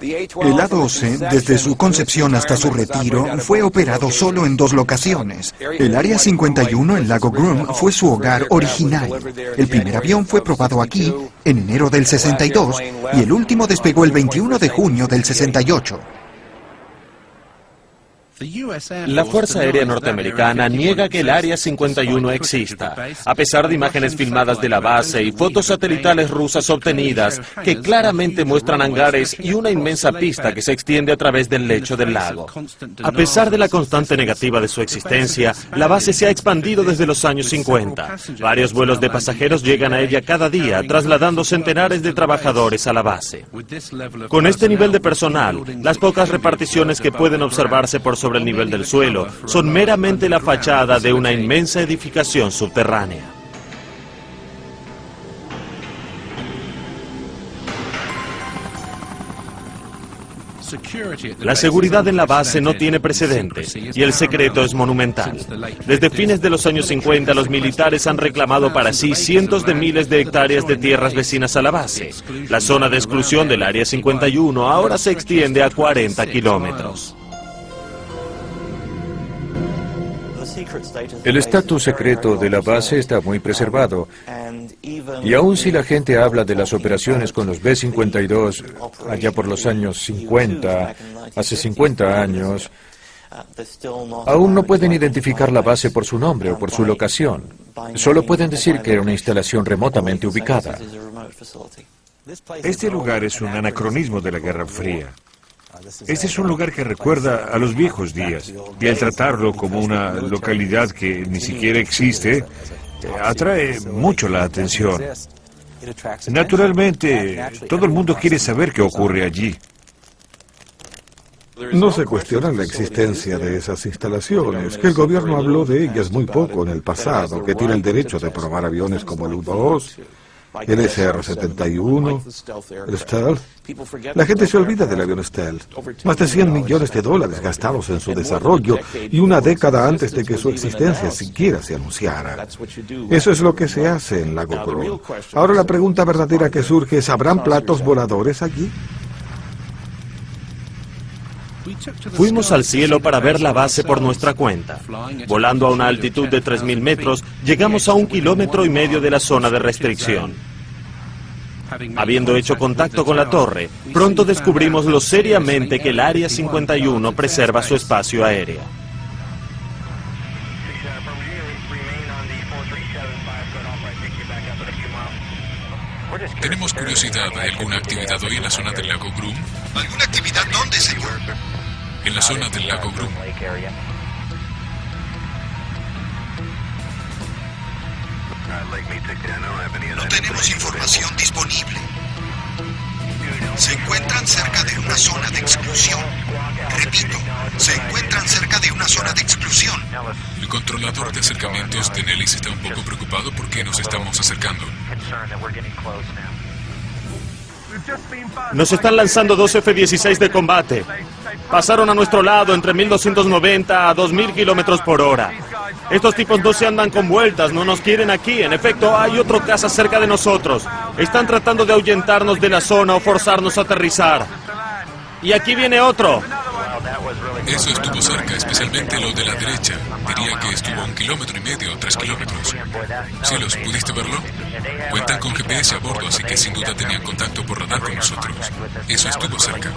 El A-12, desde su concepción hasta su retiro, fue operado solo en 2 locaciones. El Área 51 en Lago Groom fue su hogar original. El primer avión fue probado aquí en enero del 62 y el último despegó el 21 de junio del 68. La Fuerza Aérea Norteamericana niega que el Área 51 exista, a pesar de imágenes filmadas de la base y fotos satelitales rusas obtenidas que claramente muestran hangares y una inmensa pista que se extiende a través del lecho del lago. A pesar de la constante negativa de su existencia, la base se ha expandido desde los años 50. Varios vuelos de pasajeros llegan a ella cada día, trasladando centenares de trabajadores a la base. Con este nivel de personal, las pocas reparticiones que pueden observarse por sobre el nivel del suelo son meramente la fachada de una inmensa edificación subterránea. La seguridad en la base no tiene precedentes y el secreto es monumental. Desde fines de los años 50, los militares han reclamado para sí cientos de miles de hectáreas de tierras vecinas a la base. La zona de exclusión del Área 51 ahora se extiende a 40 kilómetros. El estatus secreto de la base está muy preservado, y aun si la gente habla de las operaciones con los B-52 allá por los años 50, hace 50 años, aún no pueden identificar la base por su nombre o por su locación. Solo pueden decir que era una instalación remotamente ubicada. Este lugar es un anacronismo de la Guerra Fría. Este es un lugar que recuerda a los viejos días, y al tratarlo como una localidad que ni siquiera existe, atrae mucho la atención. Naturalmente, todo el mundo quiere saber qué ocurre allí. No se cuestiona la existencia de esas instalaciones, que el gobierno habló de ellas muy poco en el pasado, que tiene el derecho de probar aviones como el U-2, el SR-71, el Stealth. La gente se olvida del avión Stealth. Más de $100 millones gastados en su desarrollo y una década antes de que su existencia siquiera se anunciara. Eso es lo que se hace en Lago Groom. Ahora la pregunta verdadera que surge es, ¿habrán platos voladores allí? Fuimos al cielo para ver la base por nuestra cuenta. Volando a una altitud de 3.000 metros, llegamos a 1,5 kilómetros de la zona de restricción. Habiendo hecho contacto con la torre, pronto descubrimos lo seriamente que el Área 51 preserva su espacio aéreo. Tenemos curiosidad, ¿hay alguna actividad hoy en la zona del lago Groom? ¿Alguna actividad dónde, señor? En la zona del lago Groom. No tenemos información disponible. Se encuentran cerca de una zona de exclusión. Repito, se encuentran cerca de una zona de exclusión. El controlador de acercamientos de Nellis está un poco preocupado porque nos estamos acercando. Nos están lanzando 2 F-16 de combate. Pasaron a nuestro lado entre 1290 a 2000 kilómetros por hora. Estos tipos no se andan con vueltas, no nos quieren aquí. En efecto, hay otro caza cerca de nosotros. Están tratando de ahuyentarnos de la zona o forzarnos a aterrizar. Y aquí viene otro. Eso estuvo cerca, especialmente lo de la derecha. Diría que estuvo a 1,5 kilómetros, 3 kilómetros. Cielos, ¿pudiste verlo? Cuentan con GPS a bordo, así que sin duda tenían contacto por radar con nosotros. Eso estuvo cerca.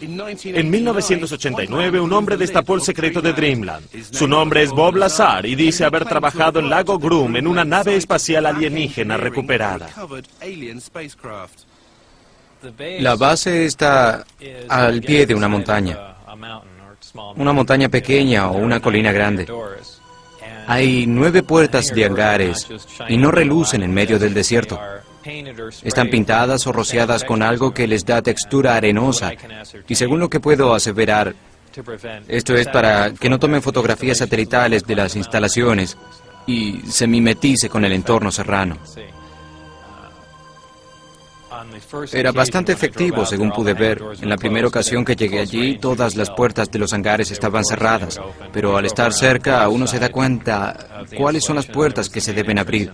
En 1989, un hombre destapó el secreto de Dreamland. Su nombre es Bob Lazar y dice haber trabajado en Lago Groom en una nave espacial alienígena recuperada. La base está al pie de una montaña pequeña o una colina grande. Hay 9 puertas de hangares y no relucen en medio del desierto. Están pintadas o rociadas con algo que les da textura arenosa. Y según lo que puedo aseverar, esto es para que no tomen fotografías satelitales de las instalaciones y se mimetice con el entorno serrano. Era bastante efectivo, según pude ver. En la primera ocasión que llegué allí, todas las puertas de los hangares estaban cerradas, pero al estar cerca, uno se da cuenta cuáles son las puertas que se deben abrir.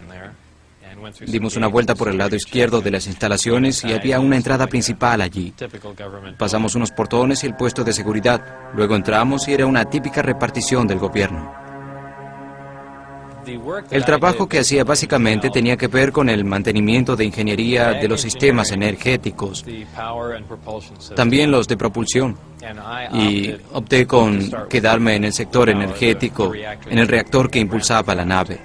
Dimos una vuelta por el lado izquierdo de las instalaciones y había una entrada principal allí. Pasamos unos portones y el puesto de seguridad. Luego entramos y era una típica repartición del gobierno. El trabajo que hacía básicamente tenía que ver con el mantenimiento de ingeniería de los sistemas energéticos, también los de propulsión, y opté con quedarme en el sector energético, en el reactor que impulsaba la nave.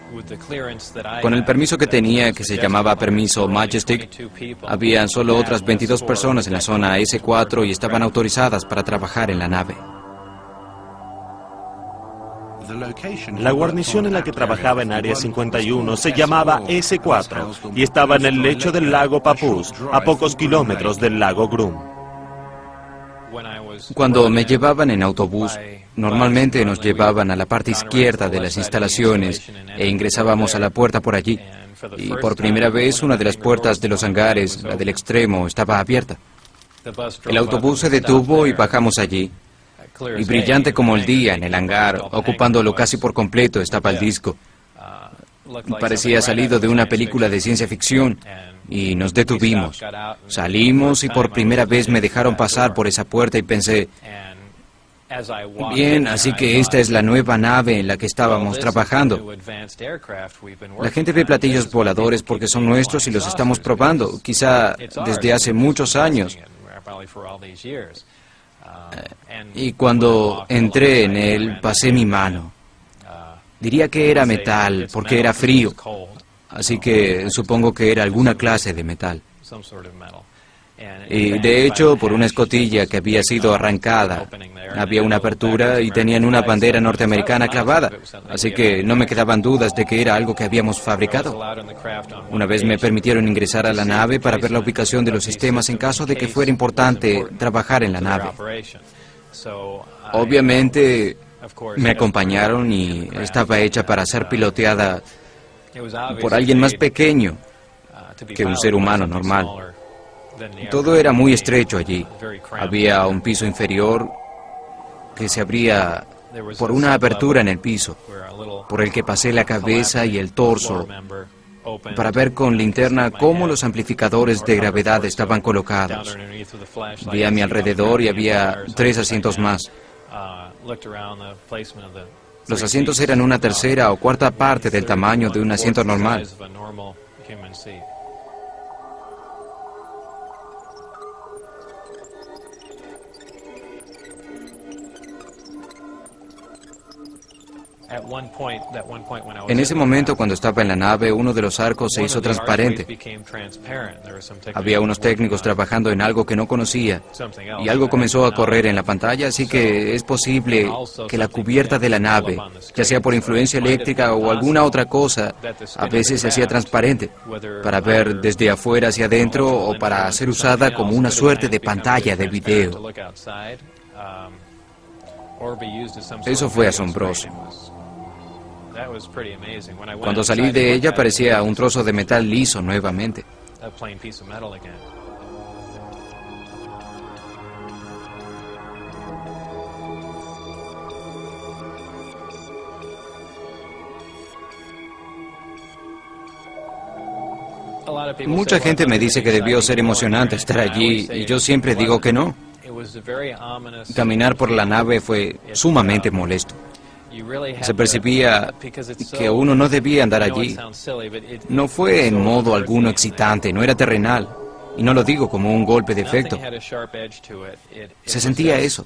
Con el permiso que tenía, que se llamaba permiso Majestic, había solo otras 22 personas en la zona S4 y estaban autorizadas para trabajar en la nave. La guarnición en la que trabajaba en Área 51 se llamaba S4 y estaba en el lecho del lago Papoose, a pocos kilómetros del lago Groom. Cuando me llevaban en autobús, normalmente nos llevaban a la parte izquierda de las instalaciones e ingresábamos a la puerta por allí. Y por primera vez una de las puertas de los hangares, la del extremo, estaba abierta. El autobús se detuvo y bajamos allí. Y brillante como el día en el hangar, ocupándolo casi por completo, estaba el disco. Parecía salido de una película de ciencia ficción y nos detuvimos. Salimos y por primera vez me dejaron pasar por esa puerta y pensé, bien, así que esta es la nueva nave en la que estábamos trabajando. La gente ve platillos voladores porque son nuestros y los estamos probando, quizá desde hace muchos años. Y cuando entré en él, pasé mi mano. Diría que era metal, porque era frío. Así que supongo que era alguna clase de metal. Y de hecho, por una escotilla que había sido arrancada, había una apertura y tenían una bandera norteamericana clavada. Así que no me quedaban dudas de que era algo que habíamos fabricado. Una vez me permitieron ingresar a la nave para ver la ubicación de los sistemas en caso de que fuera importante trabajar en la nave. Obviamente me acompañaron y estaba hecha para ser piloteada por alguien más pequeño que un ser humano normal. Todo era muy estrecho allí. Había un piso inferior que se abría por una apertura en el piso, por el que pasé la cabeza y el torso para ver con linterna cómo los amplificadores de gravedad estaban colocados. Vi a mi alrededor y había 3 asientos más. Los asientos eran una tercera o cuarta parte del tamaño de un asiento normal. En ese momento, cuando estaba en la nave, uno de los arcos se hizo transparente. Había unos técnicos trabajando en algo que no conocía, y algo comenzó a correr en la pantalla, así que es posible que la cubierta de la nave, ya sea por influencia eléctrica o alguna otra cosa, a veces se hacía transparente, para ver desde afuera hacia adentro o para ser usada como una suerte de pantalla de video. Eso fue asombroso. Cuando salí de ella parecía un trozo de metal liso nuevamente. Mucha gente me dice que debió ser emocionante estar allí y yo siempre digo que no. Caminar por la nave fue sumamente molesto. Se percibía que uno no debía andar allí. No fue en modo alguno excitante, no era terrenal. Y no lo digo como un golpe de efecto. Se sentía eso.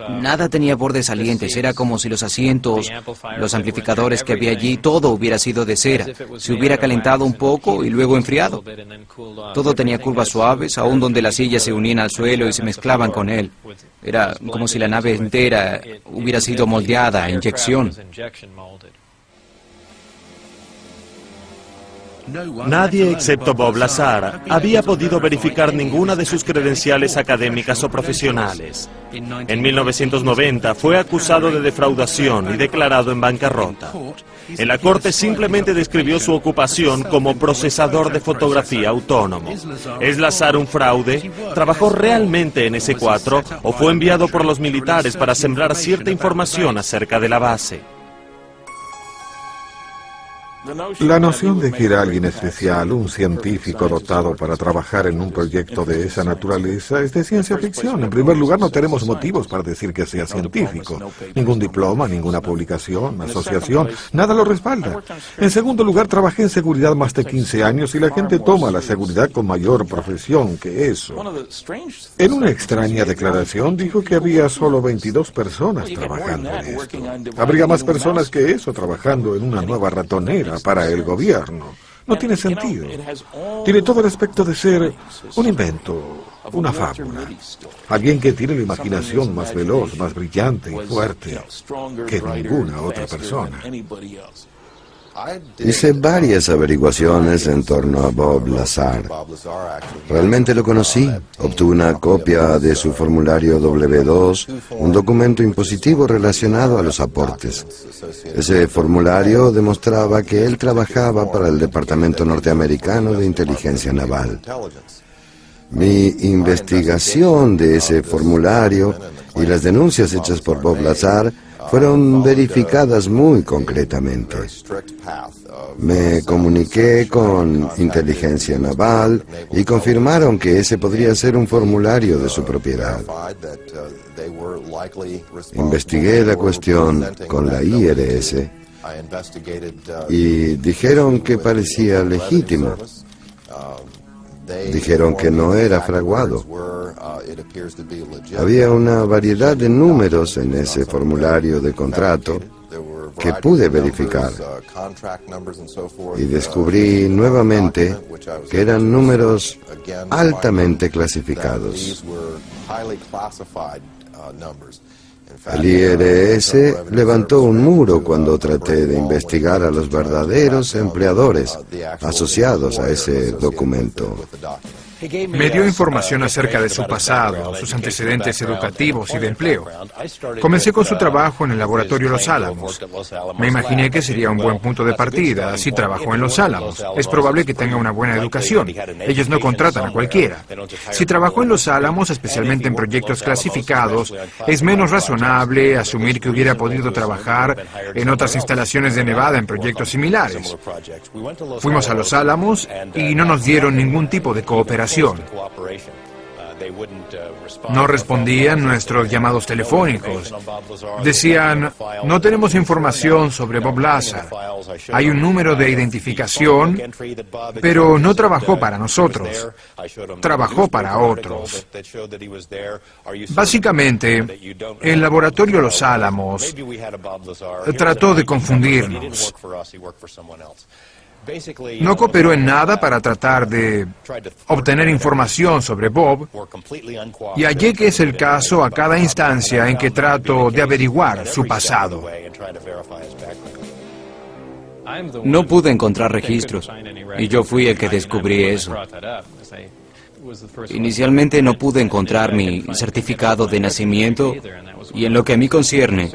Nada tenía bordes salientes, era como si los asientos, los amplificadores que había allí, todo hubiera sido de cera. Se hubiera calentado un poco y luego enfriado. Todo tenía curvas suaves, aún donde las sillas se unían al suelo y se mezclaban con él. Era como si la nave entera hubiera sido moldeada a inyección. Nadie excepto Bob Lazar había podido verificar ninguna de sus credenciales académicas o profesionales. En 1990 fue acusado de defraudación y declarado en bancarrota. En la corte simplemente describió su ocupación como procesador de fotografía autónomo. ¿Es Lazar un fraude? ¿Trabajó realmente en S4 o fue enviado por los militares para sembrar cierta información acerca de la base? La noción de que era alguien especial, un científico dotado para trabajar en un proyecto de esa naturaleza, es de ciencia ficción. En primer lugar, no tenemos motivos para decir que sea científico. Ningún diploma, ninguna publicación, asociación, nada lo respalda. En segundo lugar, trabajé en seguridad más de 15 años y la gente toma la seguridad con mayor profesión que eso. En una extraña declaración dijo que había solo 22 personas trabajando en esto. Habría más personas que eso trabajando en una nueva ratonera para el gobierno. No tiene sentido. Tiene todo el aspecto de ser un invento, una fábula. Alguien que tiene la imaginación más veloz, más brillante y fuerte que ninguna otra persona. Hice varias averiguaciones en torno a Bob Lazar. Realmente lo conocí. Obtuve una copia de su formulario W2, un documento impositivo relacionado a los aportes. Ese formulario demostraba que él trabajaba para el Departamento Norteamericano de Inteligencia Naval. Mi investigación de ese formulario y las denuncias hechas por Bob Lazar fueron verificadas muy concretamente. Me comuniqué con Inteligencia Naval y confirmaron que ese podría ser un formulario de su propiedad. Investigué la cuestión con la IRS y dijeron que parecía legítimo. Dijeron que no era fraguado. Había una variedad de números en ese formulario de contrato que pude verificar. Y descubrí nuevamente que eran números altamente clasificados. El IRS levantó un muro cuando traté de investigar a los verdaderos empleadores asociados a ese documento. Me dio información acerca de su pasado, sus antecedentes educativos y de empleo. Comencé con su trabajo en el laboratorio Los Álamos. Me imaginé que sería un buen punto de partida, si trabajó en Los Álamos. Es probable que tenga una buena educación. Ellos no contratan a cualquiera. Si trabajó en Los Álamos, especialmente en proyectos clasificados, es menos razonable asumir que hubiera podido trabajar en otras instalaciones de Nevada en proyectos similares. Fuimos a Los Álamos y no nos dieron ningún tipo de cooperación. No respondían nuestros llamados telefónicos. Decían, no tenemos información sobre Bob Lazar. Hay un número de identificación, pero no trabajó para nosotros. Trabajó para otros. Básicamente, el laboratorio Los Álamos trató de confundirnos. No cooperó en nada para tratar de obtener información sobre Bob, y hallé que es el caso a cada instancia en que trato de averiguar su pasado. No pude encontrar registros, y yo fui el que descubrí eso. Inicialmente no pude encontrar mi certificado de nacimiento, y en lo que a mí concierne,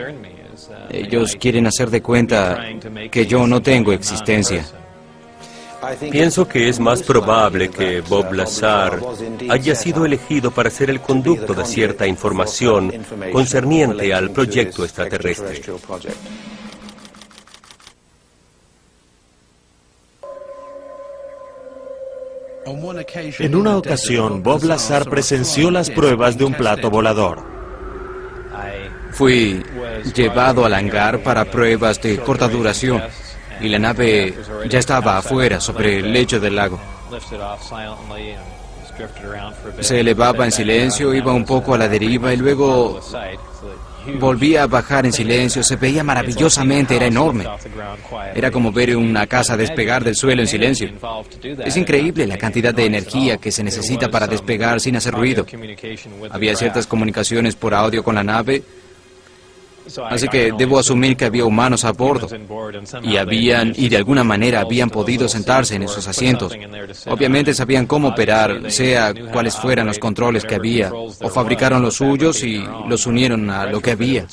ellos quieren hacer de cuenta que yo no tengo existencia. Pienso que es más probable que Bob Lazar haya sido elegido para ser el conducto de cierta información concerniente al proyecto extraterrestre. En una ocasión, Bob Lazar presenció las pruebas de un plato volador. Fui llevado al hangar para pruebas de corta duración, y la nave ya estaba afuera, sobre el lecho del lago. Se elevaba en silencio, iba un poco a la deriva y luego volvía a bajar en silencio. Se veía maravillosamente, era enorme. Era como ver una casa despegar del suelo en silencio. Es increíble la cantidad de energía que se necesita para despegar sin hacer ruido. Había ciertas comunicaciones por audio con la nave, así que debo asumir que había humanos a bordo, y de alguna manera habían podido sentarse en esos asientos. Obviamente sabían cómo operar, sea cuáles fueran los controles que había, o fabricaron los suyos y los unieron a lo que había.